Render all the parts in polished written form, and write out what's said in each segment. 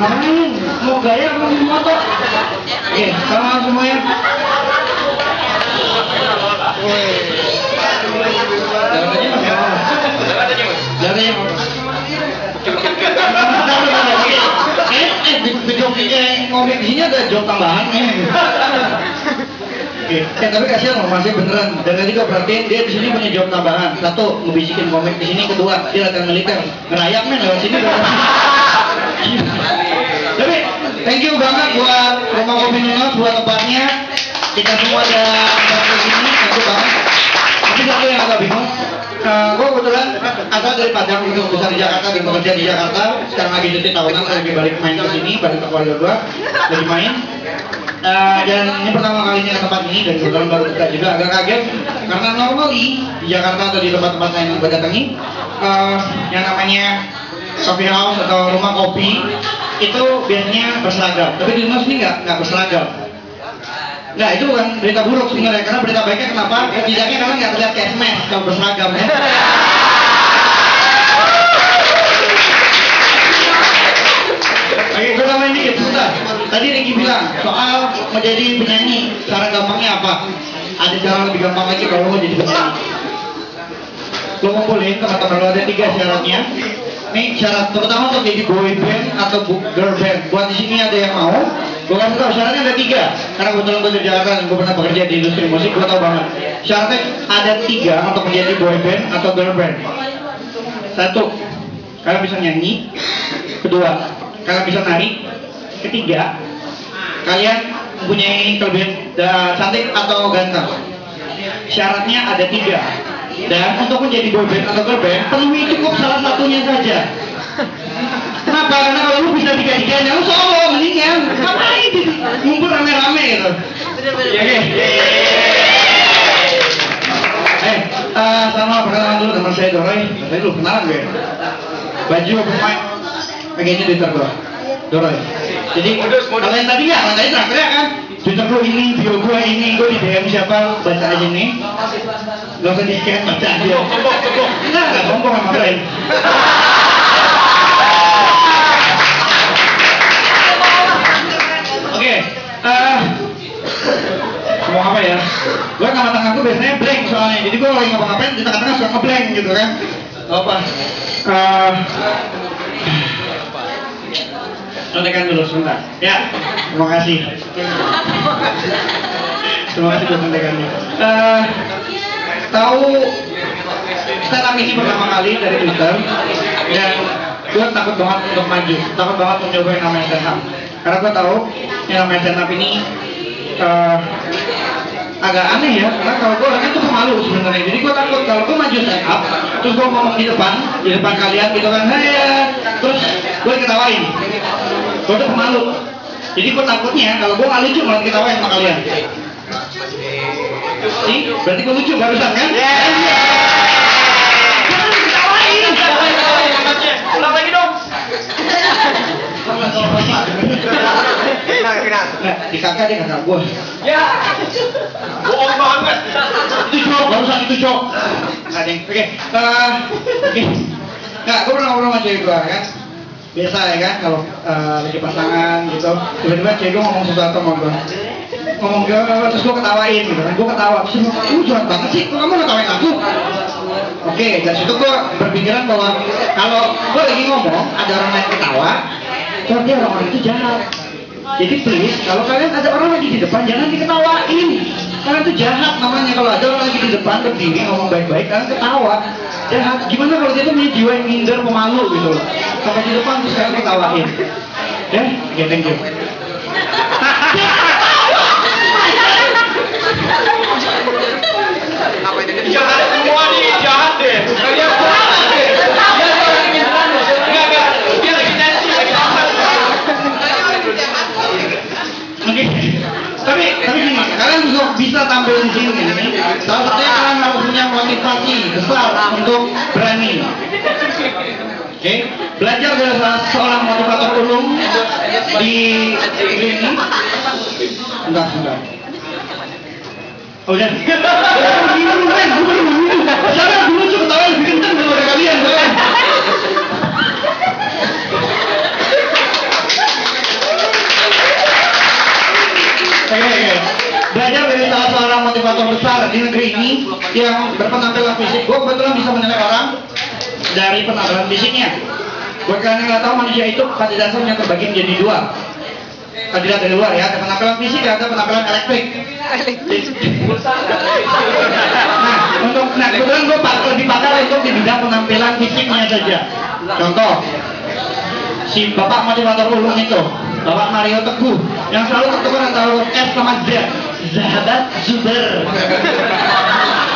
Ngapain? Mau gaya apa mau moto? Oke, sama semuanya. Jangan aja ngomong di sini ada job tambahan nih. Oke, tapi kasihan loh, masih beneran. Dan tadi kau perhatiin dia di sini punya job tambahan. Satu, ngebisikin komik di sini. Kedua, dia latihan militer. Ngerayap men lewat sini. Tapi thank you banget buat Rumah Kopi Nunos, buat tempatnya. Kita semua ada di sini, thank you banget. Tapi satu yang agak bingung. Gue kebetulan asal dari Padang, itu besar di Jakarta, di bekerja di Jakarta. Sekarang lagi cuti tahunan, lagi balik main ke sini, balik ke keluarga gue, lagi main. Dan ini pertama kalinya ke tempat ini dan kebetulan baru buka juga, agak kaget karena normally di Jakarta atau di tempat-tempat lain yang gue datangi yang namanya coffee house atau rumah kopi itu biasanya berseragam, tapi di Nunos ini nggak berseragam. Nah itu bukan berita buruk sebenarnya, karena berita baiknya kenapa? Setidaknya kalian nggak terlihat kayak smash kalau berseragam ya. Oke, gue tambahin dikit, sebentar. Tadi Ricky bilang soal menjadi penyanyi, cara gampangnya apa? Ada cara lebih gampang lagi kalau mau jadi penyanyi. Lo ngumpulin teman-teman lo, ada 3 syaratnya. Nih syarat terutama untuk jadi boy band atau girl band. Buat di sini ada yang mau. Gue kasih tau syaratnya ada 3. Karena kebetulan gue di Jakarta dan gue pernah bekerja di industri musik, gue tau banget. Syaratnya ada 3 untuk menjadi boy band atau girl band. 1, kalian bisa nyanyi. 2, kalian bisa nari. 3, kalian mempunyai kelebihan cantik atau ganteng. Syaratnya ada 3. Dan untuk menjadi boy band atau girl band, penuhi cukup salah satunya saja. Kenapa? Karena kalau lu bisa 3-3-nya, lu solo mendingan. Ngapain ngumpul rame-rame gitu. Oke. Sama perkenalan dulu teman saya Doroy. Tadi lu kenalan gue. Baju pemain pengennya di Twitter gue. Doroy. Jadi kalian tadi ya, kalian tadi terakhir kan? Twitter gue ini, bio gue ini, gue di DM siapa, baca aja nih. Gak usah di-scan, baca aja. Enggak sombong sama kalian. Oke, ngomong apa ya? Gue nama tengah gue biasanya blank soalnya. Jadi gue lagi ngapa-ngapain, di tengah-tengah suka ngeblank gitu kan. Apa? Contekan dulu sebentar. Ya, terima kasih. Terima kasih buat contekannya. Tahu stand up ini pertama kali dari Twitter dan gue takut banget untuk maju, takut banget mencoba yang namanya stand up. Karena gue tahu yang namanya stand up ini agak aneh ya, karena kalau gue orangnya tuh pemalu sebenarnya. Jadi gue takut kalau gue maju stand up, terus gue ngomong di depan kalian gitu kan, terus gue ketawain. Gue tuh pemalu. Jadi gue takutnya kalau gue nggak lucu malah ketawain sama kalian. Nih, berarti gue lucu barusan kan? Jangan ketawain. Ulang lagi dong. Nah, di kakak dia kakak gue. Ya. Bohong banget. Itu cok, barusan itu cok. Nggak deh. Oke. Nggak, gue pernah ngobrol sama cewek gue kan. Biasa ya kan, kalau lagi pasangan gitu. Tiba-tiba cewek gue ngomong sesuatu sama gue. Ngomong gue, terus gue ketawain gitu kan. Gue ketawa, terus gue ngomong, lu jahat banget sih, kok kamu ngetawain aku? Oke, dari situ gue berpikiran bahwa kalau gue lagi ngomong, ada orang lain ketawa, berarti orang-orang itu jahat. Jadi please, kalau kalian ada orang lagi di depan, jangan diketawain. Kalian itu jahat namanya. Kalau ada orang lagi di depan berdiri ngomong baik-baik, kalian ketawa. Jahat. Gimana kalau dia tuh punya jiwa yang minder, pemalu gitu. Sampai di depan terus kalian ketawain. Ya, oke, thank you. Apa ini? Jahat semua nih, jahat deh. Kalian jahat deh. Dia lagi nyanyi, lagi nafas. Oke. Tapi gini, kalian bisa tampil di sini. Salah satunya kalian harus punya motivasi besar untuk berani. Oke, belajar dari seorang motivator ulung di ini. Enggak. Oh ya. Saya dulu suka tahu lebih kencang daripada kalian. belajar dari salah seorang motivator besar di negeri ini yang berpenampilan fisik. Gue kebetulan bisa menilai orang dari penampilan fisiknya. Buat kalian yang nggak tahu, manusia itu pada dasarnya terbagi menjadi dua. Kalau dilihat dari luar ya, ada penampilan fisik, ada penampilan elektrik. Nah, kebetulan gue lebih pakar untuk di bidang penampilan fisiknya saja. Contoh, si bapak motivator ulung itu, Bapak Mario Teguh, yang selalu tertukar antara huruf S sama Z, Zahabat Zuber.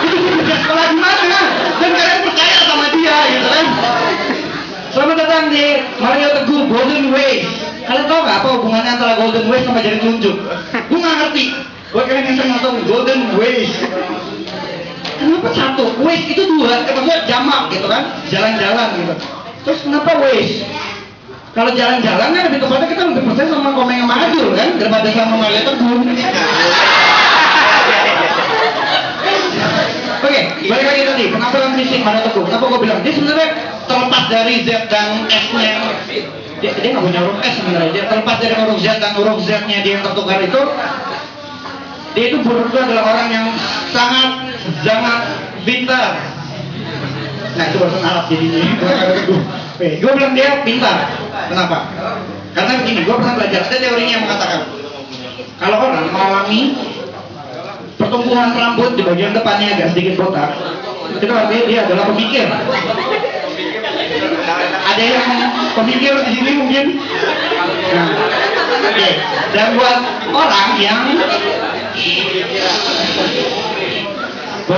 Itu udah sekolah di mana? Dan kalian percaya sama dia, gitu kan? Selamat datang di Mario Teguh Golden Ways. Kalian tahu nggak apa hubungannya antara Golden Ways sama jari telunjuk? Gue nggak ngerti. Buat kalian yang sering nonton Golden Ways, kenapa satu? Ways itu dua, maksudnya jamak gitu kan? Jalan-jalan gitu. Terus kenapa Ways? Kalau jalan-jalan kan lebih tepatnya kita lebih percaya sama Komeng sama Adul kan, daripada sama Mario Teguh. Oke, balik lagi tadi, penampilan fisik Mario Teguh. Kenapa gue bilang? Dia sebenarnya terlepas dari Z dan S-nya. Dia nggak punya huruf S sebenarnya. Dia terlepas dari huruf Z dan huruf Z-nya dia yang tertukar itu. Dia itu berdua adalah orang yang sangat pintar. Nah itu bahasa Arab jadinya. Gue bilang dia pintar. Kenapa? Karena begini, gue pernah belajar. Ada teorinya yang mengatakan kalau orang mengalami pertumbuhan rambut di bagian depannya agak sedikit botak, itu artinya dia adalah pemikir. Ada yang pemikir di sini mungkin. Nah, oke. Dan buat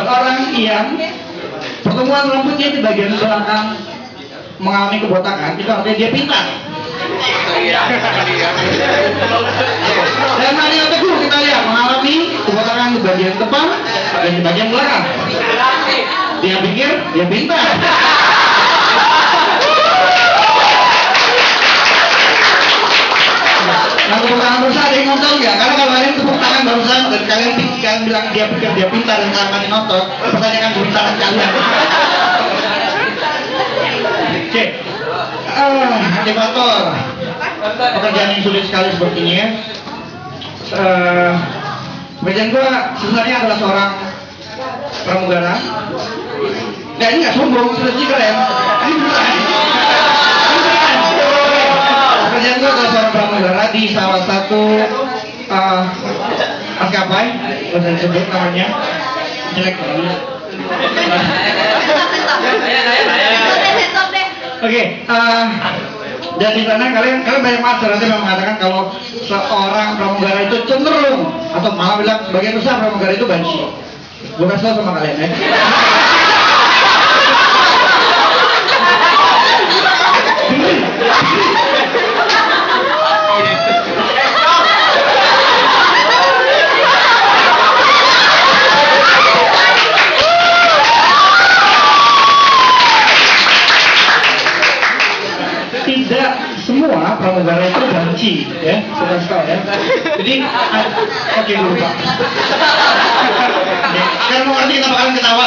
orang yang pertumbuhan rambutnya di bagian belakang mengalami kebotakan, itu artinya dia pintar. Dan Mario Teguh kita lihat mengalami kebotakan di bagian depan dan di bagian belakang. Dia pikir dia pintar. Nah, tepuk tangan berusaha ada yang nonton nggak? Karena kalau kalian tepuk tangan barusan dan kalian bilang dia pikir dia pintar dan kalian nonton, pertanyakan kepintaran kalian. Oke, motivator. Pekerjaan yang sulit sekali sepertinya ya. Pekerjaan gue sebenarnya adalah seorang pramugara. Nah ini nggak sombong, serius keren. Ini beneran. Pekerjaan gue adalah seorang pramugara di salah satu maskapai, bisa disebut namanya. Jelek banget. Oke, dan di sana kalian banyak masyarakat yang mengatakan kalau seorang pramugara itu cenderung atau malah bilang sebagian besar pramugara itu banci. Gue kasih tau sama kalian ya. Tidak semua pramugara itu banci, ya, sudah tahu ya. Jadi, oke dulu Pak. Kan mau ngerti kenapa kalian ketawa?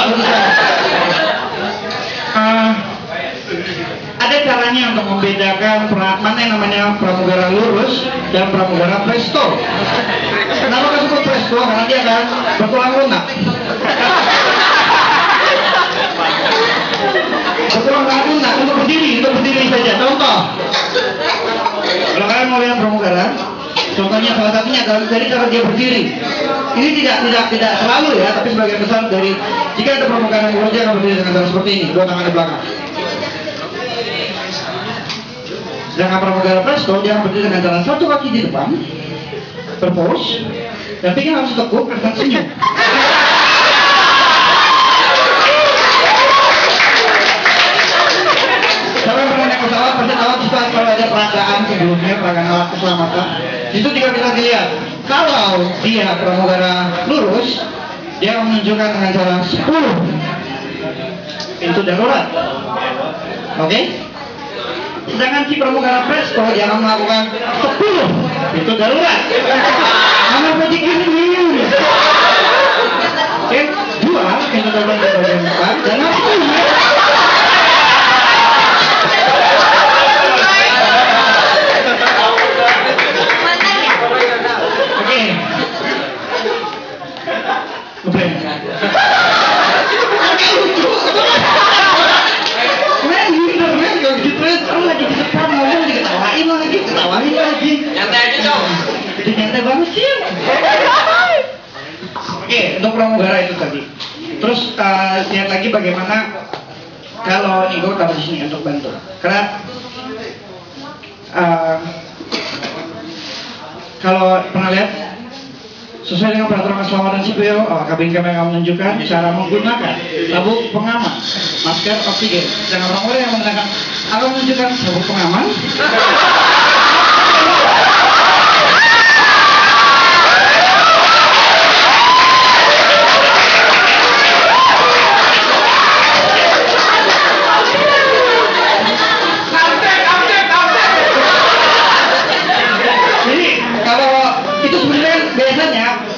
Ada caranya untuk membedakan mana yang namanya pramugara lurus dan pramugara presto. Kenapa kan disebut presto? Karena dia akan bertulang lunak. Bertulang lunak untuk berdiri saja. Contoh, kalau kalian mau lihat pramugara, contohnya salah satunya adalah dari cara dia berdiri. Ini tidak selalu ya, tapi sebagian besar dari jika ada pramugara yang bekerja akan berdiri dengan cara seperti ini, dua tangan di belakang. Sedangkan pramugara presto dia akan berdiri dengan cara satu kaki di depan, berpose, dan pinggang harus tekuk dan senyum. Kalau pernah naik pesawat, pasti tahu kita kalau ada peragaan sebelumnya, peragaan alat keselamatan. Itu juga bisa dilihat. Kalau dia pramugara lurus, dia akan menunjukkan dengan cara 10 pintu darurat. Oke? Sedangkan si pramugara presto dia akan melakukan 10 pintu darurat. Mana proyek ini? Oke, 2 pintu darurat di bagian depan dan 10. Itu nyantai banget sih. Oke, untuk pramugara itu tadi. Terus lihat lagi bagaimana kalau ini gue taruh di sini untuk bantu. Karena kalau pernah lihat sesuai dengan peraturan keselamatan sipil, kabin kamera menunjukkan cara menggunakan sabuk pengaman, masker oksigen. Dan orang-orang yang menggunakan akan menunjukkan sabuk pengaman.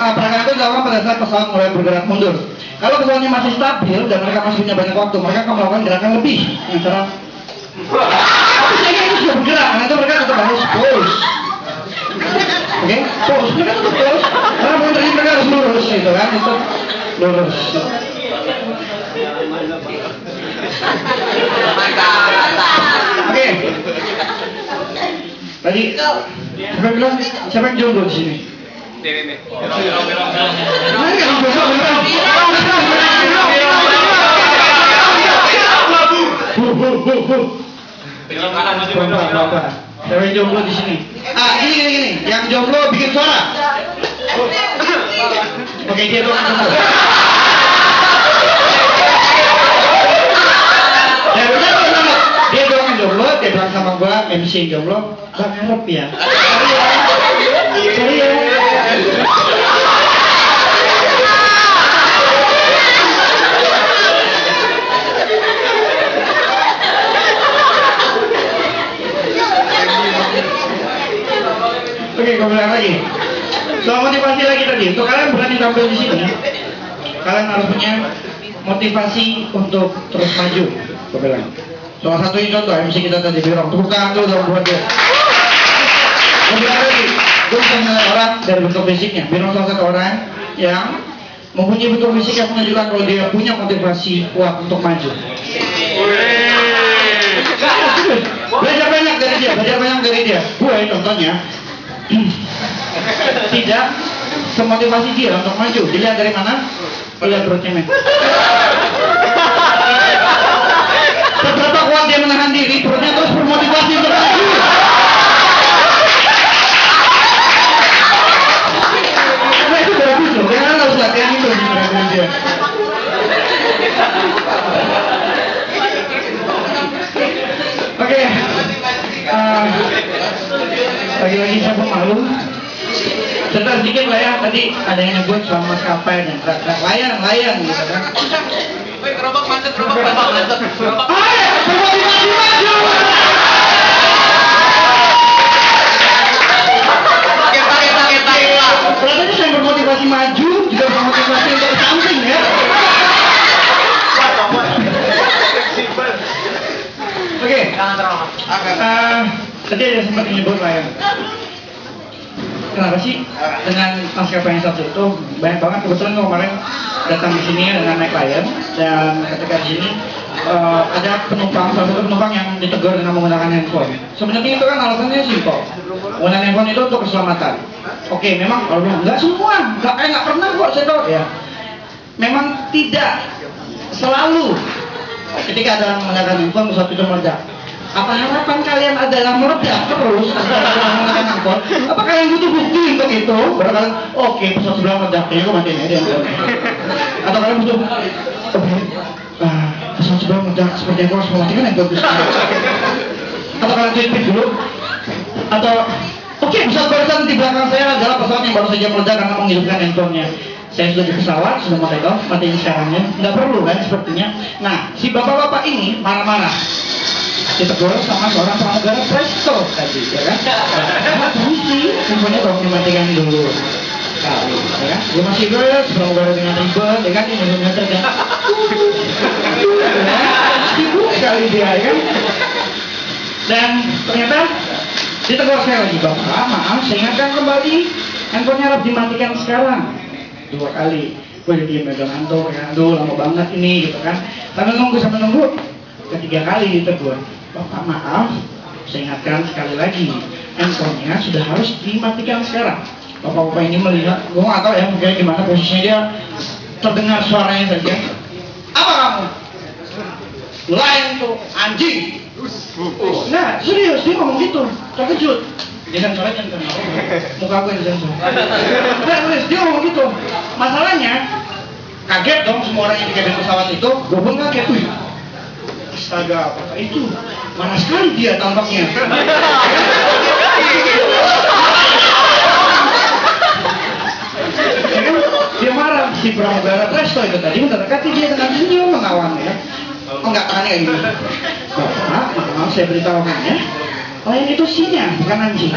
Perangkat itu dilakukan pada saat pesawat mulai bergerak mundur. Kalau pesawatnya masih stabil dan mereka masih punya banyak waktu, mereka akan melakukan gerakan lebih dengan cara tapi itu sudah bergerak, nanti mereka tetap harus pause. Oke, pause, mereka tetap pause. Karena mungkin tadi mereka harus lurus gitu kan, tetap lurus. Oke. Tadi siapa yang bilang? Siapa yang jomblo di sini? Ini. Siapa yang jomblo di sini? Gini. Yang jomblo bikin suara. Oke, dia doang jomblo. Dia doang jomblo, dia bilang sama gua MC jomblo, bang ngarep ya. Sorry ya. Oke, gue bilang lagi. Soal motivasi lagi tadi. Untuk kalian berani tampil di sini, kalian harus punya motivasi untuk terus maju. Gue bilang. Salah satunya contoh MC kita tadi bilang, tepuk tangan dulu dong buat dia. Gue bilang lagi, gue bisa menilai orang dari bentuk fisiknya. Bilang salah satu orang yang mempunyai bentuk fisik yang menunjukkan kalau dia punya motivasi kuat untuk maju. Belajar banyak dari dia. Gue contohnya tidak semotivasi dia untuk maju. Dilihat dari mana? Lihat perutnya men. Seberapa kuat dia menahan diri, perutnya terus bermotivasi untuk maju. Nah itu bagus loh, kalian harus latihan itu sebenarnya dia. Oke, lagi-lagi saya pemalu. Cerita sedikit lah ya, tadi ada yang nyebut soal maskapai dan layang gitu kan. Woi, gerobak mantep. Ayo, bermotivasi maju! Pakai lah. Berarti saya bermotivasi maju, juga bermotivasi untuk samping ya. Oke, tadi ada sempat menyebut layang. Kenapa sih dengan maskapai yang satu itu banyak banget, kebetulan kemarin datang di sini dengan naik Lion, dan ketika di sini ada salah satu penumpang yang ditegur dengan menggunakan handphone. Sebenarnya itu kan alasannya simpel, menggunakan handphone itu untuk keselamatan. Oke, memang kalau bilang nggak semua, nggak pernah kok saya tahu ya. Memang tidak selalu ketika ada yang menggunakan handphone pesawat itu meledak. Apa harapan kalian adalah meledak terus menggunakan handphone? Apa kalian butuh bukti untuk itu? Barangkali, oke, pesawat sebelah meledak, ya gue matiin aja handphone. Atau kalian butuh, pesawat sebelah meledak, seperti aku harus mematikan handphone. Atau kalian tweet dulu? Atau, oke, pesawat barusan di belakang saya adalah pesawat yang baru saja meledak karena menghidupkan handphonenya. Saya sudah di pesawat, sudah mau take off, matiin sekarangnya. Nggak perlu kan sepertinya. Nah, si bapak-bapak ini marah-marah. Ditegur sama seorang pramugara presto tadi, ya kan? Permisi, handphonenya tolong dimatikan dulu. Kali, ya kan? Dia masih beres, pramugara dengan ribet, ya kan? Ini meter dan sibuk sekali dia, ya kan? Dan ternyata ditegur sekali lagi, bapak, maaf, saya ingatkan kembali, handphonenya harus dimatikan sekarang. 2 kali. Gue jadi megang ngantuk, ya, aduh lama banget ini, gitu kan? Sambil nunggu, ketiga kali ditegur. Bapak maaf, Saya ingatkan sekali lagi, handphonenya sudah harus dimatikan sekarang. Bapak-bapak ini melihat, gue nggak tahu ya mungkin gimana posisinya, dia terdengar suaranya saja. Apa kamu? Lain tuh anjing. Nah serius dia ngomong gitu, terkejut. Jangan soalnya jangan muka gue yang sensor. Nah serius dia ngomong gitu. Masalahnya kaget dong semua orang yang di kabin pesawat itu. Gue pun kaget tuh. Astaga, apa itu? Marah sekali dia tampaknya. Ya kan? Dia marah si pramugara Presto itu tadi mendekati dia dengan senyum menawan ya. Oh enggak, tangannya kayak gini. Bapak, maaf saya beritahukan ya. Lain itu sinnya, bukan anjing.